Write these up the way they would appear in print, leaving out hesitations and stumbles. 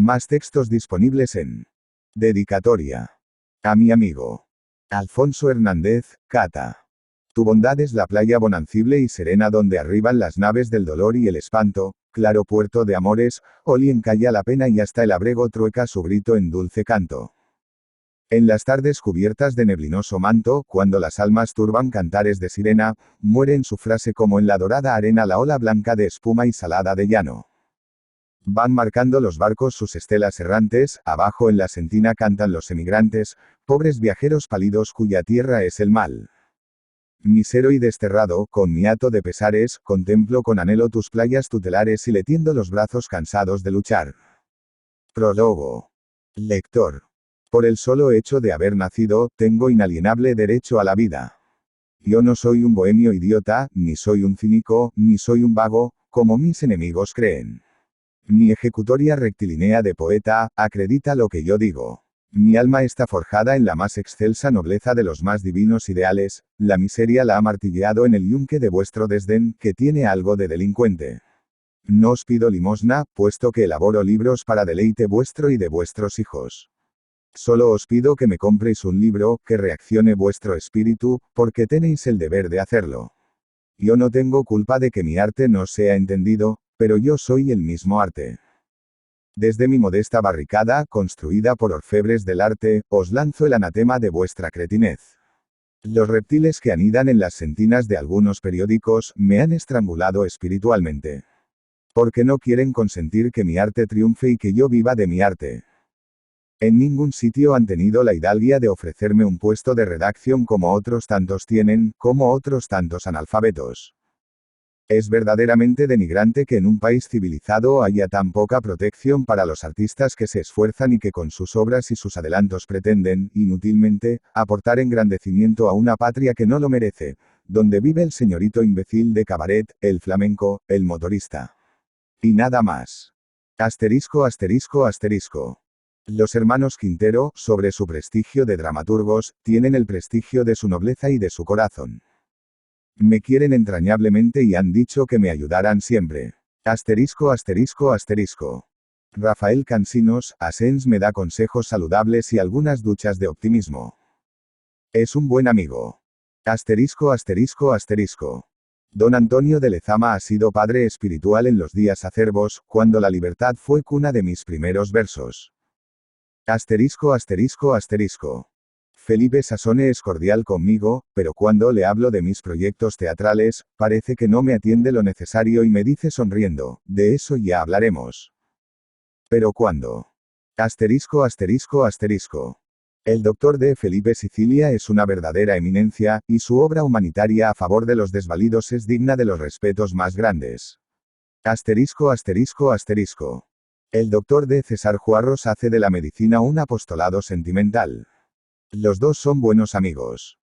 Más textos disponibles en Dedicatoria. A mi amigo Alfonso Hernández, Cata. Tu bondad es la playa bonancible y serena donde arriban las naves del dolor y el espanto, claro puerto de amores, olien calla la pena y hasta el abrego trueca su grito en dulce canto. En las tardes cubiertas de neblinoso manto, cuando las almas turban cantares de sirena, muere en su frase como en la dorada arena la ola blanca de espuma y salada de llano. Van marcando los barcos sus estelas errantes, abajo en la sentina cantan los emigrantes, pobres viajeros pálidos cuya tierra es el mal. Misero y desterrado, con mi hato de pesares, contemplo con anhelo tus playas tutelares y le tiendo los brazos cansados de luchar. Prólogo. Lector. Por el solo hecho de haber nacido, tengo inalienable derecho a la vida. Yo no soy un bohemio idiota, ni soy un cínico, ni soy un vago, como mis enemigos creen. Mi ejecutoria rectilínea de poeta, acredita lo que yo digo. Mi alma está forjada en la más excelsa nobleza de los más divinos ideales, la miseria la ha martilleado en el yunque de vuestro desdén, que tiene algo de delincuente. No os pido limosna, puesto que elaboro libros para deleite vuestro y de vuestros hijos. Solo os pido que me compréis un libro, que reaccione vuestro espíritu, porque tenéis el deber de hacerlo. Yo no tengo culpa de que mi arte no sea entendido, pero yo soy el mismo arte. Desde mi modesta barricada, construida por orfebres del arte, os lanzo el anatema de vuestra cretinez. Los reptiles que anidan en las sentinas de algunos periódicos, me han estrangulado espiritualmente. Porque no quieren consentir que mi arte triunfe y que yo viva de mi arte. En ningún sitio han tenido la hidalguía de ofrecerme un puesto de redacción como otros tantos tienen, como otros tantos analfabetos. Es verdaderamente denigrante que en un país civilizado haya tan poca protección para los artistas que se esfuerzan y que con sus obras y sus adelantos pretenden, inútilmente, aportar engrandecimiento a una patria que no lo merece, donde vive el señorito imbécil de cabaret, el flamenco, el motorista. Y nada más. Asterisco asterisco asterisco. Los hermanos Quintero, sobre su prestigio de dramaturgos, tienen el prestigio de su nobleza y de su corazón. Me quieren entrañablemente y han dicho que me ayudarán siempre. Asterisco asterisco asterisco. Rafael Cansinos, Asens me da consejos saludables y algunas duchas de optimismo. Es un buen amigo. Asterisco asterisco asterisco. Don Antonio de Lezama ha sido padre espiritual en los días acerbos, cuando la libertad fue cuna de mis primeros versos. Asterisco asterisco asterisco. Felipe Sasone es cordial conmigo, pero cuando le hablo de mis proyectos teatrales, parece que no me atiende lo necesario y me dice sonriendo, de eso ya hablaremos. ¿Pero cuándo? Asterisco asterisco asterisco. El doctor D. Felipe Sicilia es una verdadera eminencia, y su obra humanitaria a favor de los desvalidos es digna de los respetos más grandes. Asterisco asterisco asterisco. El doctor D. César Juarros hace de la medicina un apostolado sentimental. Los dos son buenos amigos.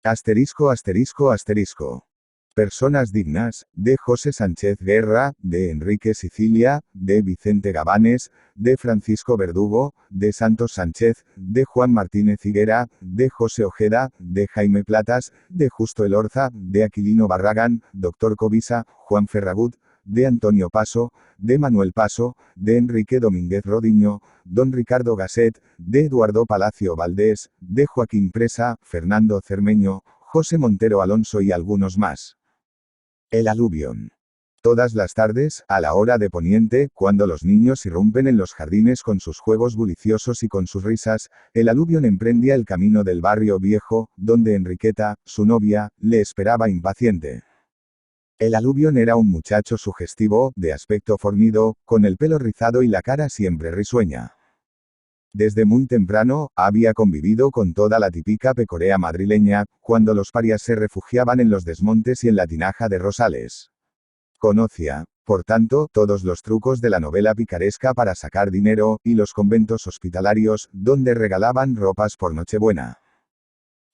Asterisco asterisco asterisco. Personas dignas, de José Sánchez Guerra, de Enrique Sicilia, de Vicente Gabanes, de Francisco Verdugo, de Santos Sánchez, de Juan Martínez Higuera, de José Ojeda, de Jaime Platas, de Justo Elorza, de Aquilino Barragán, Dr. Covisa, Juan Ferragut, de Antonio Paso, de Manuel Paso, de Enrique Domínguez Rodiño, don Ricardo Gasset, de Eduardo Palacio Valdés, de Joaquín Presa, Fernando Cermeño, José Montero Alonso y algunos más. El aluvión. Todas las tardes, a la hora de poniente, cuando los niños irrumpen en los jardines con sus juegos buliciosos y con sus risas, el aluvión emprendía el camino del barrio viejo, donde Enriqueta, su novia, le esperaba impaciente. El aluvión era un muchacho sugestivo, de aspecto fornido, con el pelo rizado y la cara siempre risueña. Desde muy temprano, había convivido con toda la típica pecorea madrileña, cuando los parias se refugiaban en los desmontes y en la tinaja de Rosales. Conocía, por tanto, todos los trucos de la novela picaresca para sacar dinero, y los conventos hospitalarios, donde regalaban ropas por Nochebuena.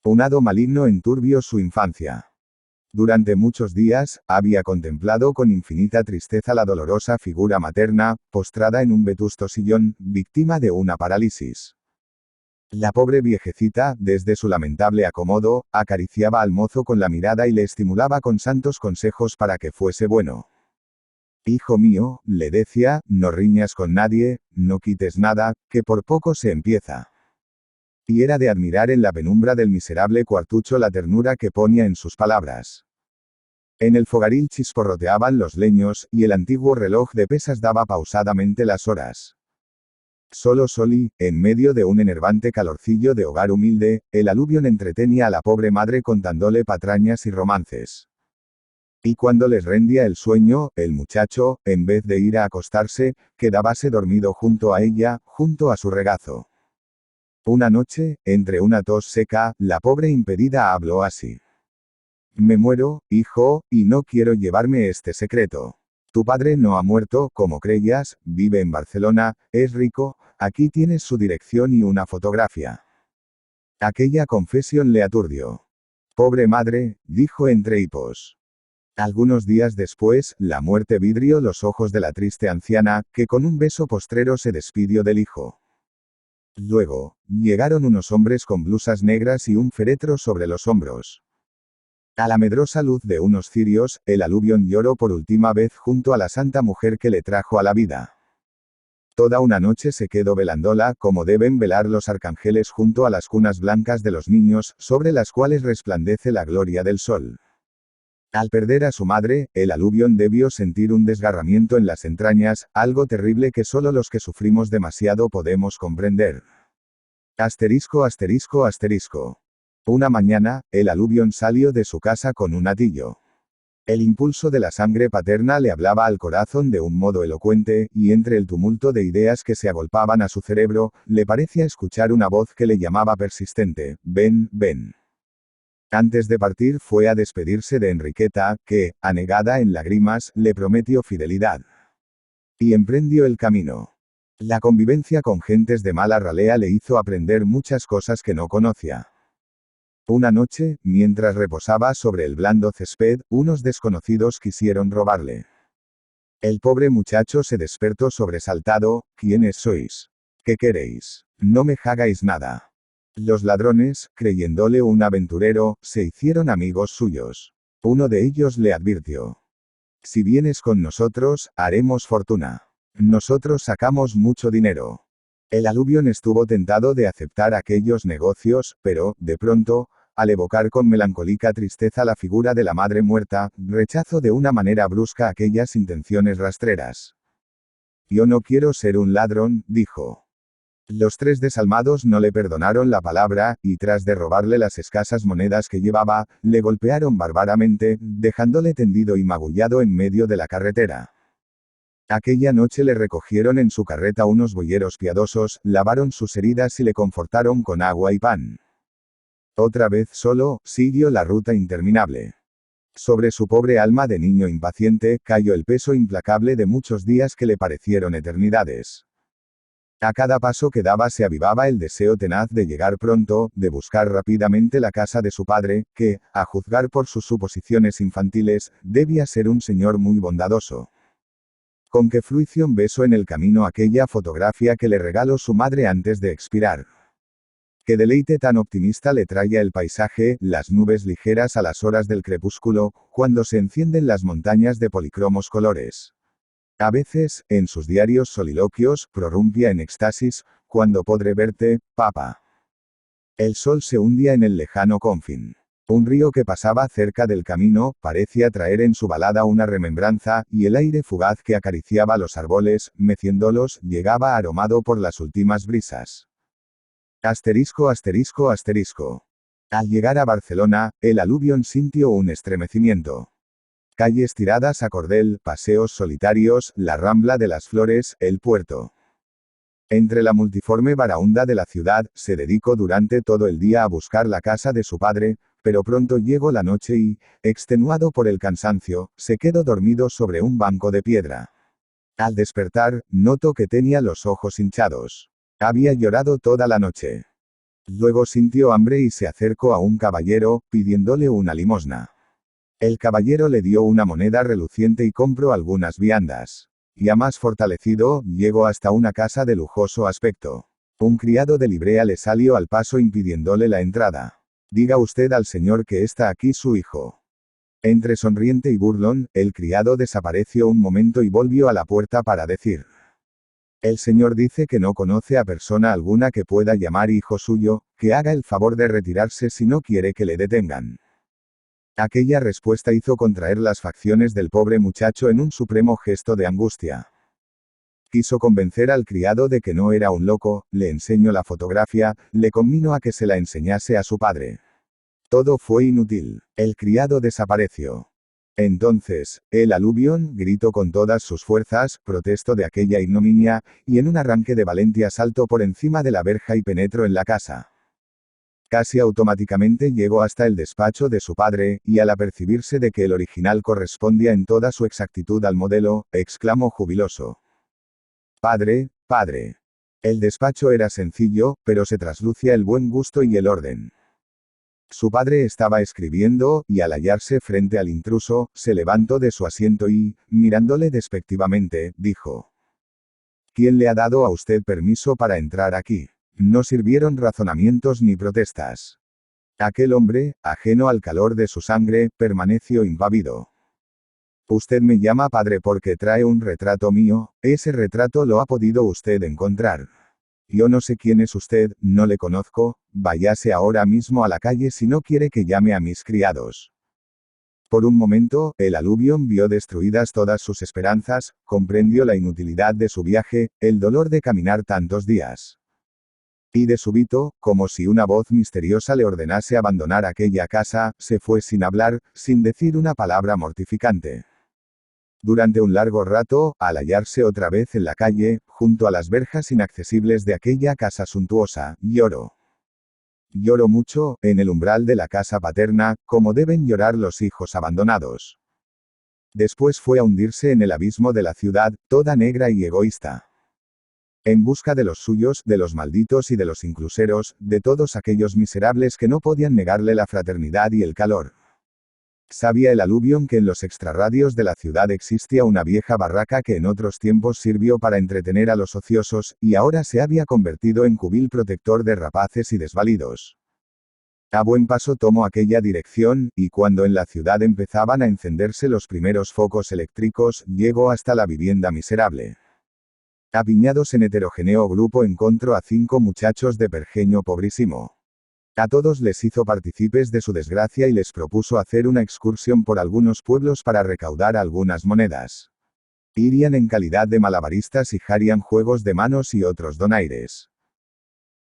Un hado maligno enturbió su infancia. Durante muchos días, había contemplado con infinita tristeza la dolorosa figura materna, postrada en un vetusto sillón, víctima de una parálisis. La pobre viejecita, desde su lamentable acomodo, acariciaba al mozo con la mirada y le estimulaba con santos consejos para que fuese bueno. Hijo mío, le decía, no riñas con nadie, no quites nada, que por poco se empieza. Y era de admirar en la penumbra del miserable cuartucho la ternura que ponía en sus palabras. En el fogaril chisporroteaban los leños, y el antiguo reloj de pesas daba pausadamente las horas. Solo Soli, en medio de un enervante calorcillo de hogar humilde, el aluvión entretenía a la pobre madre contándole patrañas y romances. Y cuando les rendía el sueño, el muchacho, en vez de ir a acostarse, quedábase dormido junto a ella, junto a su regazo. Una noche, entre una tos seca, la pobre impedida habló así. Me muero, hijo, y no quiero llevarme este secreto. Tu padre no ha muerto, como creías, vive en Barcelona, es rico, aquí tienes su dirección y una fotografía. Aquella confesión le aturdió. Pobre madre, dijo entre hipos. Algunos días después, la muerte vidrió los ojos de la triste anciana, que con un beso postrero se despidió del hijo. Luego, llegaron unos hombres con blusas negras y un féretro sobre los hombros. A la medrosa luz de unos cirios, el aluvión lloró por última vez junto a la santa mujer que le trajo a la vida. Toda una noche se quedó velándola, como deben velar los arcángeles junto a las cunas blancas de los niños, sobre las cuales resplandece la gloria del sol. Al perder a su madre, el aluvión debió sentir un desgarramiento en las entrañas, algo terrible que solo los que sufrimos demasiado podemos comprender. Asterisco asterisco asterisco. Una mañana, el aluvión salió de su casa con un atillo. El impulso de la sangre paterna le hablaba al corazón de un modo elocuente, y entre el tumulto de ideas que se agolpaban a su cerebro, le parecía escuchar una voz que le llamaba persistente, ven, ven. Antes de partir fue a despedirse de Enriqueta, que, anegada en lágrimas, le prometió fidelidad. Y emprendió el camino. La convivencia con gentes de mala ralea le hizo aprender muchas cosas que no conocía. Una noche, mientras reposaba sobre el blando césped, unos desconocidos quisieron robarle. El pobre muchacho se despertó sobresaltado, ¿quiénes sois? ¿Qué queréis? No me hagáis nada. Los ladrones, creyéndole un aventurero, se hicieron amigos suyos. Uno de ellos le advirtió. Si vienes con nosotros, haremos fortuna. Nosotros sacamos mucho dinero. El aluvión estuvo tentado de aceptar aquellos negocios, pero, de pronto, al evocar con melancólica tristeza la figura de la madre muerta, rechazó de una manera brusca aquellas intenciones rastreras. Yo no quiero ser un ladrón, dijo. Los tres desalmados no le perdonaron la palabra, y tras de robarle las escasas monedas que llevaba, le golpearon bárbaramente, dejándole tendido y magullado en medio de la carretera. Aquella noche le recogieron en su carreta unos boyeros piadosos, lavaron sus heridas y le confortaron con agua y pan. Otra vez solo, siguió la ruta interminable. Sobre su pobre alma de niño impaciente, cayó el peso implacable de muchos días que le parecieron eternidades. A cada paso que daba se avivaba el deseo tenaz de llegar pronto, de buscar rápidamente la casa de su padre, que, a juzgar por sus suposiciones infantiles, debía ser un señor muy bondadoso. Con qué fruición besó en el camino aquella fotografía que le regaló su madre antes de expirar. Qué deleite tan optimista le traía el paisaje, las nubes ligeras a las horas del crepúsculo, cuando se encienden las montañas de policromos colores. A veces, en sus diarios soliloquios, prorrumpía en éxtasis, cuando podré verte, papá. El sol se hundía en el lejano confín. Un río que pasaba cerca del camino, parecía traer en su balada una remembranza, y el aire fugaz que acariciaba los árboles, meciéndolos, llegaba aromado por las últimas brisas. Asterisco asterisco asterisco. Al llegar a Barcelona, el aluvión sintió un estremecimiento. Calles tiradas a cordel, paseos solitarios, la Rambla de las Flores, el puerto. Entre la multiforme baraúnda de la ciudad, se dedicó durante todo el día a buscar la casa de su padre, pero pronto llegó la noche y, extenuado por el cansancio, se quedó dormido sobre un banco de piedra. Al despertar, notó que tenía los ojos hinchados. Había llorado toda la noche. Luego sintió hambre y se acercó a un caballero, pidiéndole una limosna. El caballero le dio una moneda reluciente y compró algunas viandas. Ya más fortalecido, llegó hasta una casa de lujoso aspecto. Un criado de librea le salió al paso impidiéndole la entrada. Diga usted al señor que está aquí su hijo. Entre sonriente y burlón, el criado desapareció un momento y volvió a la puerta para decir: el señor dice que no conoce a persona alguna que pueda llamar hijo suyo, que haga el favor de retirarse si no quiere que le detengan. Aquella respuesta hizo contraer las facciones del pobre muchacho en un supremo gesto de angustia. Quiso convencer al criado de que no era un loco, le enseñó la fotografía, le conminó a que se la enseñase a su padre. Todo fue inútil. El criado desapareció. Entonces, el aluvión gritó con todas sus fuerzas, protesto de aquella ignominia, y en un arranque de valentía saltó por encima de la verja y penetró en la casa. Casi automáticamente llegó hasta el despacho de su padre, y al apercibirse de que el original correspondía en toda su exactitud al modelo, exclamó jubiloso: Padre, padre. El despacho era sencillo, pero se traslucía el buen gusto y el orden. Su padre estaba escribiendo, y al hallarse frente al intruso, se levantó de su asiento y, mirándole despectivamente, dijo: ¿Quién le ha dado a usted permiso para entrar aquí? No sirvieron razonamientos ni protestas. Aquel hombre, ajeno al calor de su sangre, permaneció impávido. Usted me llama padre porque trae un retrato mío, ese retrato lo ha podido usted encontrar. Yo no sé quién es usted, no le conozco, váyase ahora mismo a la calle si no quiere que llame a mis criados. Por un momento, el aluvión vio destruidas todas sus esperanzas, comprendió la inutilidad de su viaje, el dolor de caminar tantos días. Y de súbito, como si una voz misteriosa le ordenase abandonar aquella casa, se fue sin hablar, sin decir una palabra mortificante. Durante un largo rato, al hallarse otra vez en la calle, junto a las verjas inaccesibles de aquella casa suntuosa, lloró. Lloró mucho, en el umbral de la casa paterna, como deben llorar los hijos abandonados. Después fue a hundirse en el abismo de la ciudad, toda negra y egoísta. En busca de los suyos, de los malditos y de los incluseros, de todos aquellos miserables que no podían negarle la fraternidad y el calor. Sabía el aluvión que en los extrarradios de la ciudad existía una vieja barraca que en otros tiempos sirvió para entretener a los ociosos, y ahora se había convertido en cubil protector de rapaces y desvalidos. A buen paso tomó aquella dirección, y cuando en la ciudad empezaban a encenderse los primeros focos eléctricos, llegó hasta la vivienda miserable. Apiñados en heterogéneo grupo encontró a 5 muchachos de pergeño pobrísimo. A todos les hizo partícipes de su desgracia y les propuso hacer una excursión por algunos pueblos para recaudar algunas monedas. Irían en calidad de malabaristas y harían juegos de manos y otros donaires.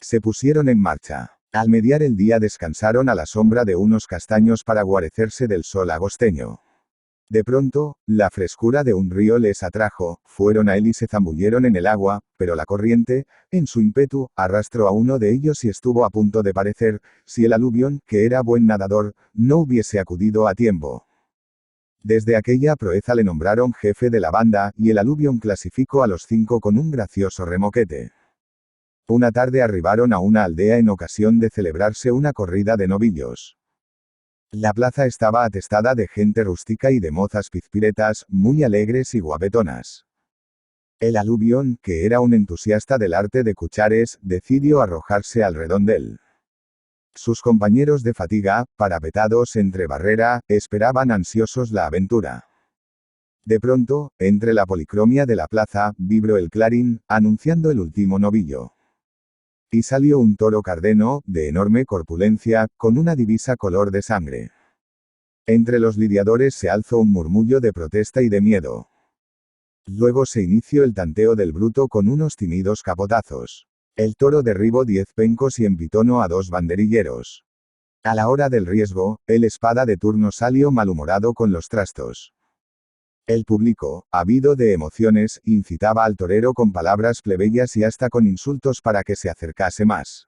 Se pusieron en marcha. Al mediar el día descansaron a la sombra de unos castaños para guarecerse del sol agosteño. De pronto, la frescura de un río les atrajo, fueron a él y se zambulleron en el agua, pero la corriente, en su ímpetu, arrastró a uno de ellos y estuvo a punto de parecer, si el aluvión, que era buen nadador, no hubiese acudido a tiempo. Desde aquella proeza le nombraron jefe de la banda, y el aluvión clasificó a los 5 con un gracioso remoquete. Una tarde arribaron a una aldea en ocasión de celebrarse una corrida de novillos. La plaza estaba atestada de gente rústica y de mozas pizpiretas, muy alegres y guapetonas. El aluvión, que era un entusiasta del arte de cuchares, decidió arrojarse al redondel. Sus compañeros de fatiga, parapetados entre barrera, esperaban ansiosos la aventura. De pronto, entre la policromia de la plaza, vibró el clarín, anunciando el último novillo. Y salió un toro cardeno, de enorme corpulencia, con una divisa color de sangre. Entre los lidiadores se alzó un murmullo de protesta y de miedo. Luego se inició el tanteo del bruto con unos tímidos capotazos. El toro derribó 10 pencos y empitono a 2 banderilleros. A la hora del riesgo, el espada de turno salió malhumorado con los trastos. El público, ávido de emociones, incitaba al torero con palabras plebeyas y hasta con insultos para que se acercase más.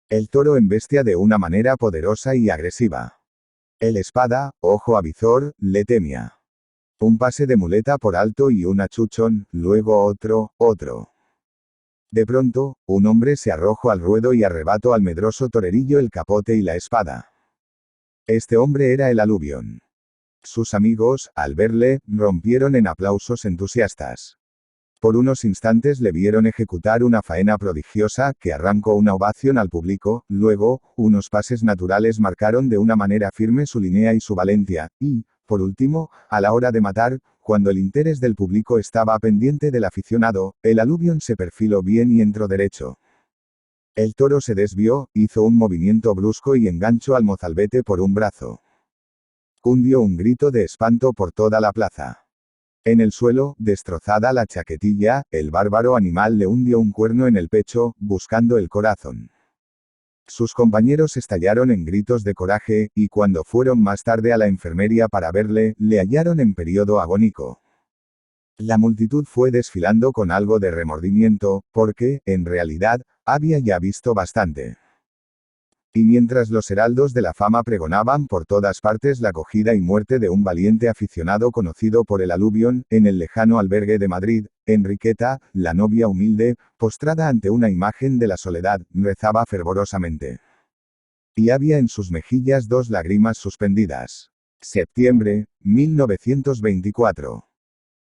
El toro embestia de una manera poderosa y agresiva. El espada, ojo avizor, le temía. Un pase de muleta por alto y un achuchón, luego otro. De pronto, un hombre se arrojó al ruedo y arrebató al medroso torerillo el capote y la espada. Este hombre era el aluvión. Sus amigos, al verle, rompieron en aplausos entusiastas. Por unos instantes le vieron ejecutar una faena prodigiosa, que arrancó una ovación al público, luego, unos pases naturales marcaron de una manera firme su línea y su valentía, y, Por último, a la hora de matar, cuando el interés del público estaba pendiente del aficionado, el aluvión se perfiló bien y entró derecho. El toro se desvió, hizo un movimiento brusco y enganchó al mozalbete por un brazo. Cundió un grito de espanto por toda la plaza. En el suelo, destrozada la chaquetilla, el bárbaro animal le hundió un cuerno en el pecho, buscando el corazón. Sus compañeros estallaron en gritos de coraje, y cuando fueron más tarde a la enfermería para verle, le hallaron en periodo agónico. La multitud fue desfilando con algo de remordimiento, porque, en realidad, había ya visto bastante. Y mientras los heraldos de la fama pregonaban por todas partes la acogida y muerte de un valiente aficionado conocido por el aluvión, en el lejano albergue de Madrid, Enriqueta, la novia humilde, postrada ante una imagen de la soledad, rezaba fervorosamente. Y había en sus mejillas 2 lágrimas suspendidas. Septiembre, 1924.